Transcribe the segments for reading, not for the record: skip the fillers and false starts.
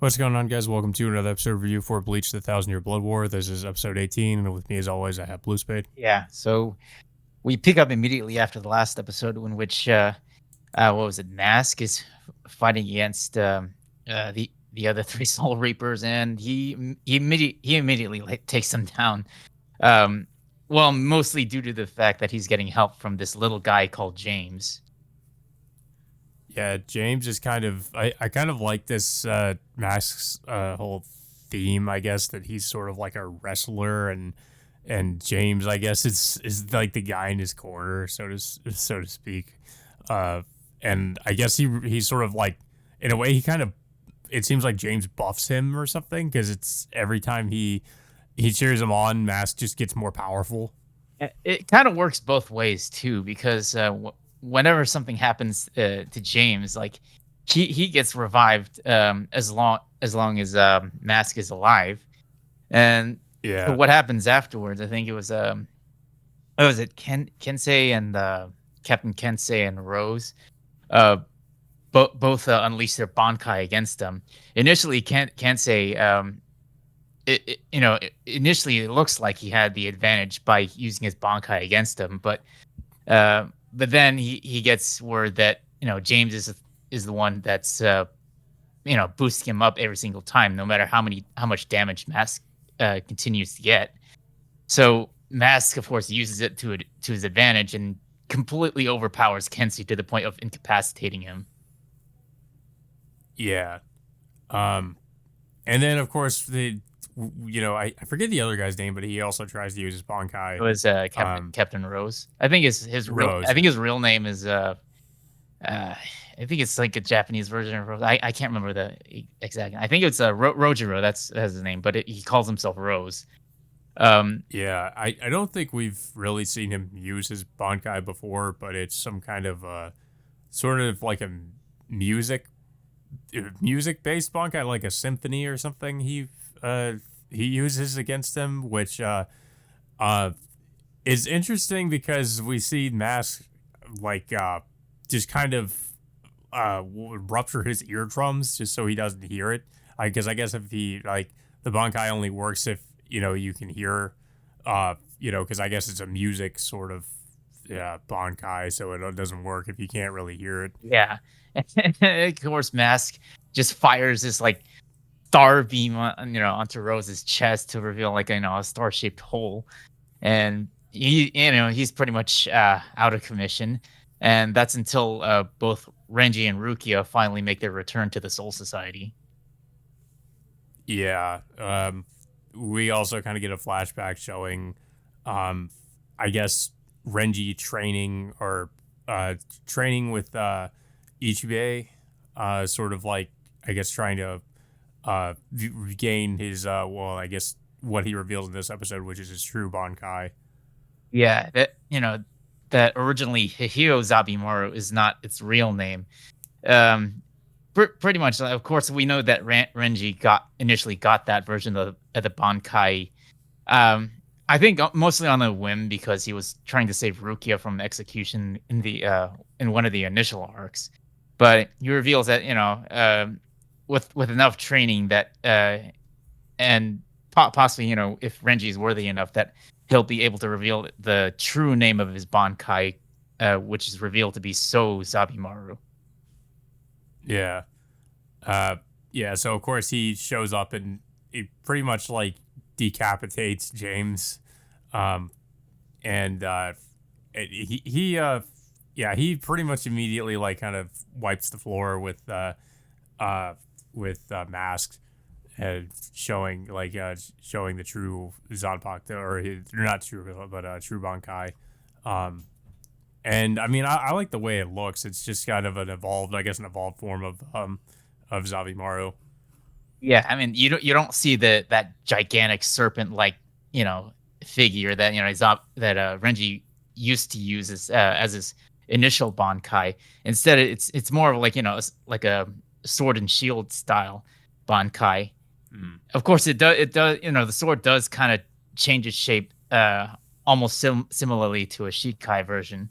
What's going on, guys? Welcome to another episode review for Bleach: The Thousand Year Blood War. This is episode 18, and with me, as always, I have Blue Spade. Yeah, so we pick up immediately after the last episode in which what was it? Mask is fighting against the other three Soul Reapers, and he immediately like takes them down. Um, well, mostly due to the fact that he's getting help from this little guy called James. Yeah, James is I kind of like this Mask's whole theme, I guess, that he's sort of like a wrestler, and James, I guess, is like the guy in his corner, so to speak. And I guess he's sort of like, in a way, it seems like James buffs him or something, because it's every time he cheers him on, Mask just gets more powerful. It kind of works both ways too, because whenever something happens to James, like he gets revived as long as Mask is alive, and Yeah. what happens afterwards? I think it was what was it Kensei and Captain Kensei and Rose, uh, both unleashed their Bankai against them. Initially, Kensei, initially it looks like he had the advantage by using his Bankai against him, but then he gets word that James is the one that's boosting him up every single time, no matter how much damage Mask continues to get. So Mask, of course, uses it to his advantage and completely overpowers Kensei to the point of incapacitating him. Yeah. And then of course I forget the other guy's name, but he also tries to use his It Bankai. was Captain Rose. I think Rose. I think his real name is I think it's like a Japanese version of Rose. I can't remember the exact. I think it's Rojiro. That's his name, but he calls himself Rose. Yeah, I don't think we've really seen him use his Bankai before, but it's some kind of sort of like a music music based Bankai, like a symphony or something. He uses against him, which is interesting because we see Mask like just kind of rupture his eardrums just so he doesn't hear it. Because I guess if he like the Bankai only works if you can hear, because I guess it's a music sort of Bankai, so it doesn't work if you can't really hear it. Yeah, and of course, Mask just fires this like star beam onto Rose's chest to reveal like a star shaped hole, and he's pretty much out of commission. And that's until both Renji and Rukia finally make their return to the Soul Society. Yeah. We also kind of get a flashback showing, I guess, Renji training or training with Ichibei, sort of like, I guess, trying to regain his, I guess, what he reveals in this episode, which is his true Bankai. Yeah, that originally Hihiro Zabimaru is not its real name. Pretty much, of course, we know that Renji initially got that version of the Bankai. I think mostly on a whim because he was trying to save Rukia from execution in one of the initial arcs. But he reveals that with enough training that and possibly if Renji is worthy enough that he'll be able to reveal the true name of his Bankai, which is revealed to be So Zabimaru. Yeah. Yeah, so of course he shows up and he pretty much like decapitates James. And he pretty much immediately like kind of wipes the floor with Mask, showing the true Zanpakuto, or not true, but true Bankai. And I mean, I like the way it looks. It's just kind of an evolved form of Zabimaru. Yeah, I mean, you don't see that gigantic serpent like figure that Renji used to use as his initial Bankai. Instead, it's more of like like a sword and shield style Bankai. Of course, it does the sword does kind of change its shape almost similarly to a Shikai version.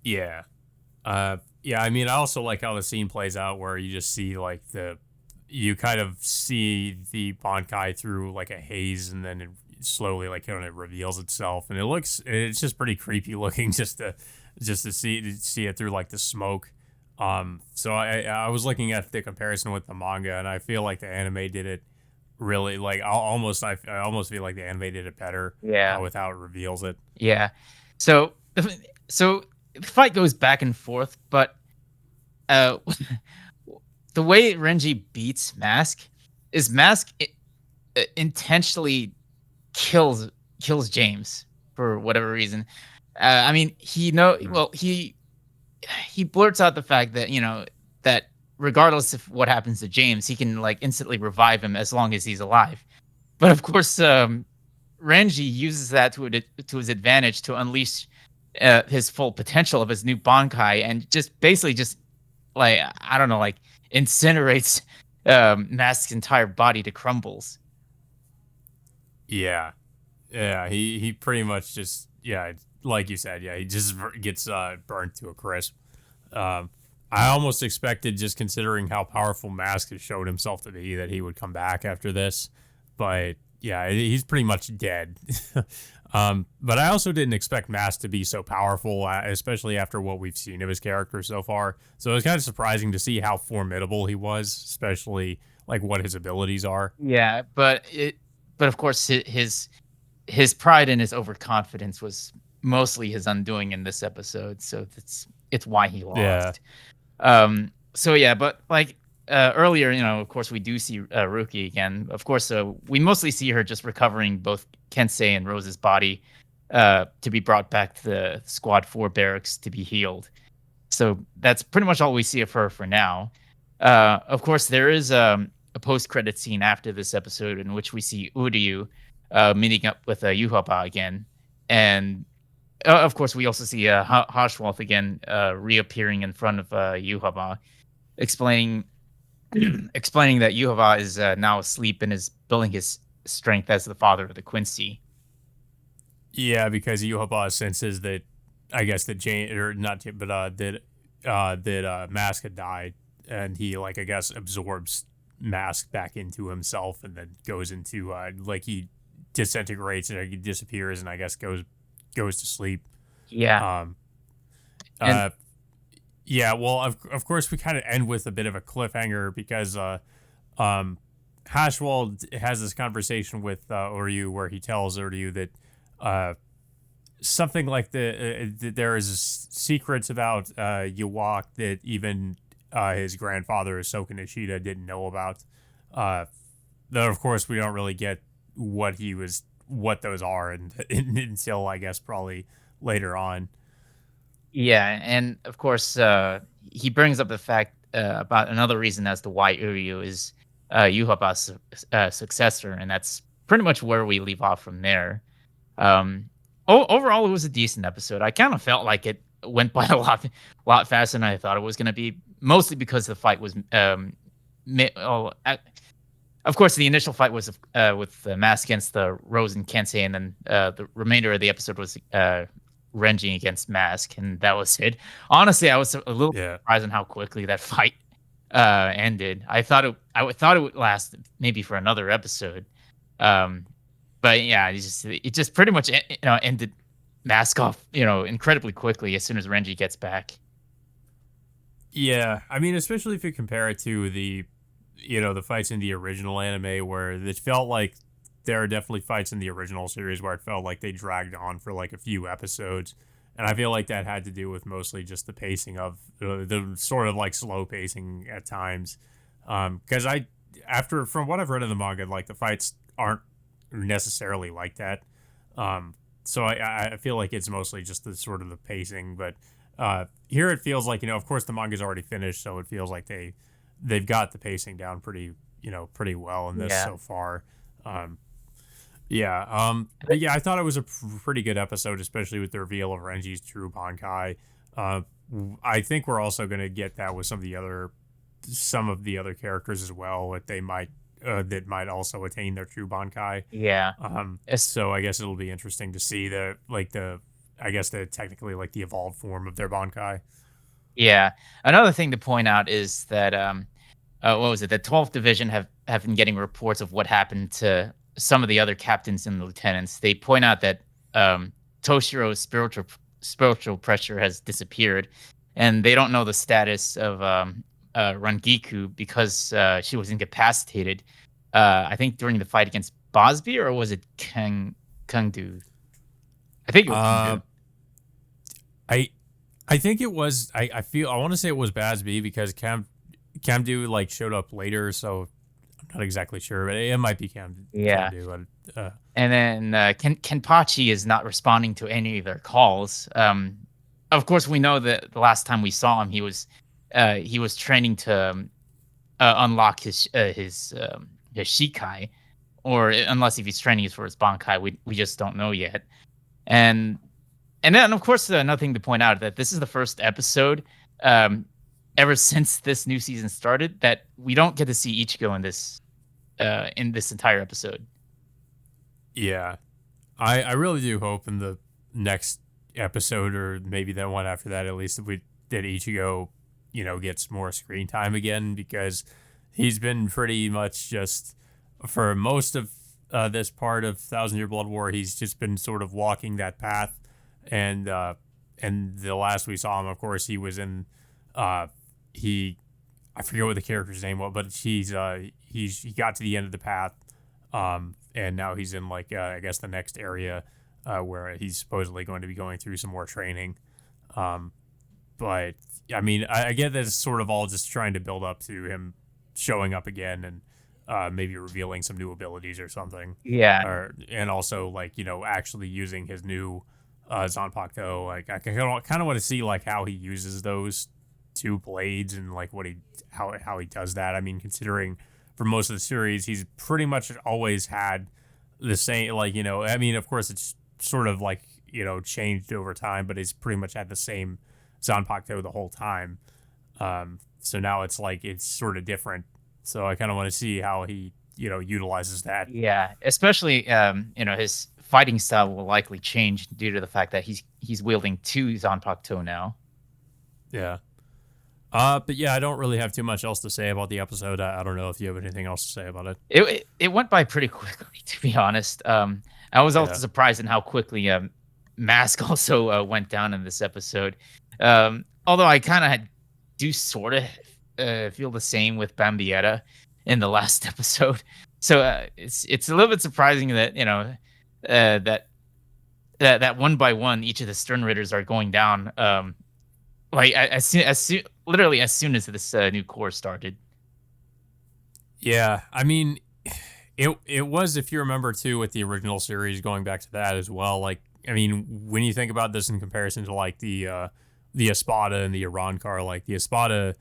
Yeah. Yeah, I mean, I also like how the scene plays out where you just see like the you kind of see the Bankai through like a haze, and then it slowly like kind of reveals itself, and it's just pretty creepy looking just to see it through like the smoke. So I was looking at the comparison with the manga, and I feel like the anime did it really like I almost feel like the anime did it better Yeah. with how it reveals it. Yeah. So so the fight goes back and forth, but uh the way Renji beats Mask is intentionally kills kills James for whatever reason. I mean, Mhm. well, he blurts out the fact that, that regardless of what happens to James, he can like instantly revive him as long as he's alive. But of course, Renji uses that to his advantage to unleash his full potential of his new Bankai, and just basically just like, I don't know, like incinerates Mask's entire body to crumbles. Yeah, yeah. He pretty much just like you said, he just gets burnt to a crisp. Um, I almost expected, just considering how powerful Mask has showed himself to be, that he would come back after this. But yeah, he's pretty much dead. But I also didn't expect Mask to be so powerful, especially after what we've seen of his character so far. So it was kind of surprising to see how formidable he was, especially like what his abilities are. Yeah, but of course his pride and his overconfidence was mostly his undoing in this episode. So it's why he Yeah. lost. So yeah, but like earlier, of course, we do see Ruki again. Of course, we mostly see her just recovering both Kensei and Rose's body to be brought back to the Squad 4 barracks to be healed. So that's pretty much all we see of her for now. Of course, there is a post-credit scene after this episode in which we see Uryu meeting up with Yuhaba again. And of course, we also see Hashwalth again reappearing in front of Yuhaba, explaining explaining that Yuhava is now asleep and is building his strength as the father of the Quincy. Yeah, because Yuhaba senses that, I guess that Jane, or not, but that Mask had died, and he, like, I guess absorbs Mask back into himself, and then goes into like he disintegrates and he disappears, and I guess goes to sleep. Yeah, Um, and uh, yeah. Well, of course we kind of end with a bit of a cliffhanger because um, Hashwald has this conversation with Uryu where he tells Uryu that uh something like there is secrets about Yawak that even his grandfather Ahsoka Nishida didn't know about. Uh, though of course we don't really get what those are until I guess probably later on. yeah, and of course, he brings up the fact about another reason as to why Uryu is Yuhaba's successor, and that's pretty much where we leave off from there. Um, Overall, it was a decent episode. I kind of felt like it went by a lot faster than I thought it was going to be, mostly because the fight was. Of course, the initial fight was with the Mask against the Rose and Kensei, and then the remainder of the episode was Renji against Mask, and that was it. Honestly, I was a little Yeah. surprised on how quickly that fight ended. I thought it would last maybe for another episode. Um, but yeah, it just pretty much ended Mask off, incredibly quickly as soon as Renji gets back. Yeah, I mean, especially if you compare it to the fights in the original anime, where it felt like there are definitely fights in the original series where it felt like they dragged on for like a few episodes, and I feel like that had to do with mostly just the pacing of the sort of like slow pacing at times. Because after from what I've read in the manga, like the fights aren't necessarily like that. So I feel like it's mostly just the sort of the pacing, but here it feels like of course the manga's already finished, so it feels like they've got the pacing down pretty well in this Yeah. so far. Um, but yeah, I thought it was a pretty good episode, especially with the reveal of Renji's true Bankai. Uh, I think we're also going to get that with some of the other characters as well, that might also attain their true Bankai. Yeah. It's So I guess it'll be interesting to see I guess the technically like the evolved form of their Bankai. Yeah. Another thing to point out is that what was it? The 12th Division have been getting reports of what happened to some of the other captains and lieutenants. They point out that Toshiro's spiritual pressure has disappeared, and they don't know the status of Rangiku because she was incapacitated. I think during the fight against Bosby, or was it Kangdu? I think it was Kangdu. I think it was. I want to say it was Basby because Camdu like showed up later, so I'm not exactly sure, but it might be Yeah. Camdu. And then Kenpachi is not responding to any of their calls. Of course, we know that the last time we saw him, he was training to unlock his Shikai, or unless if he's training for his Bankai, we just don't know yet. And then, of course, another thing to point out that this is the first episode ever since this new season started that we don't get to see Ichigo in this entire episode. Yeah, I really do hope in the next episode, or maybe the one after that, at least that Ichigo, gets more screen time again, because he's been pretty much just for most of this part of Thousand Year Blood War, he's just been sort of walking that path. And the last we saw him, of course, he was in I forget what the character's name was, but he got to the end of the path, and now he's in I guess the next area where he's supposedly going to be going through some more training. But I mean, I get that it's sort of all just trying to build up to him showing up again and maybe revealing some new abilities or something. Yeah. And also actually using his new Zanpakuto. Like I kind of want to see how he uses those two blades and how he does that. I mean, considering for most of the series he's pretty much always had the same I mean, of course it's sort of changed over time, but he's pretty much had the same Zanpakuto the whole time. So now it's it's sort of different. So I kind of want to see how he utilizes that. Yeah, especially his fighting style will likely change due to the fact that he's wielding two Zanpakuto now. Yeah. But yeah, I don't really have too much else to say about the episode. I don't know if you have anything else to say about it. It went by pretty quickly, to be honest. I was also surprised in how quickly Mask also went down in this episode. Although I kind of do sort of feel the same with Bambietta in the last episode. So it's a little bit surprising that that one by one each of the Stern Ritters are going down. Literally as soon as this new core started. Yeah, I mean, it was, if you remember too, with the original series, going back to that as well. I mean, when you think about this in comparison to the Espada and the Arankar, the Espada,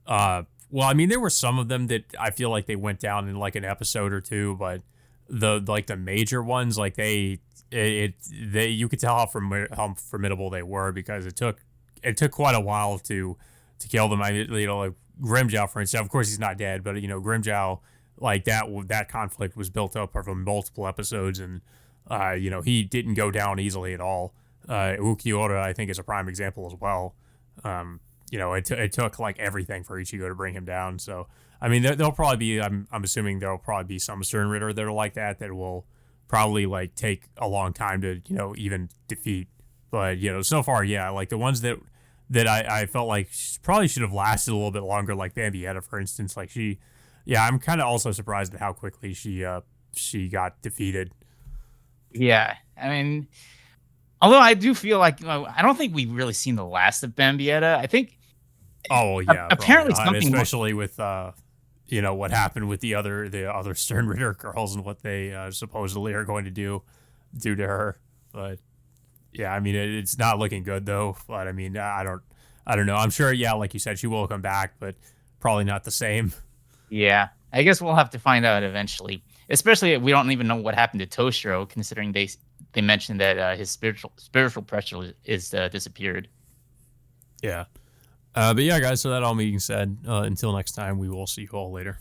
well, I mean, there were some of them that I feel like they went down in an episode or two, but the major ones, you could tell how formidable they were, because it took quite a while to kill them. I mean, Grimjow, for instance, of course he's not dead, but Grimjow, that conflict was built up over multiple episodes, and he didn't go down easily at all. Ukiura, I think, is a prime example as well. It took everything for Ichigo to bring him down. So I mean, there'll probably be, I'm assuming there'll probably be some Stern Ritter that are like that will probably take a long time to even defeat. But so far, yeah, the ones that I felt probably should have lasted a little bit longer, like Bambietta, for instance. I'm kind of also surprised at how quickly she got defeated. Yeah, I mean, although I do feel I don't think we've really seen the last of Bambietta. I think. Oh yeah, apparently something, especially with what happened with the other Stern Ritter girls and what they supposedly are going to do to her. But yeah, I mean, it's not looking good though. But I mean, I don't know. I'm sure, yeah, like you said, she will come back, but probably not the same. Yeah, I guess we'll have to find out eventually. Especially, we don't even know what happened to Toshiro, considering they mentioned that his spiritual pressure is disappeared. Yeah. But yeah, guys, so that all being said, until next time, we will see you all later.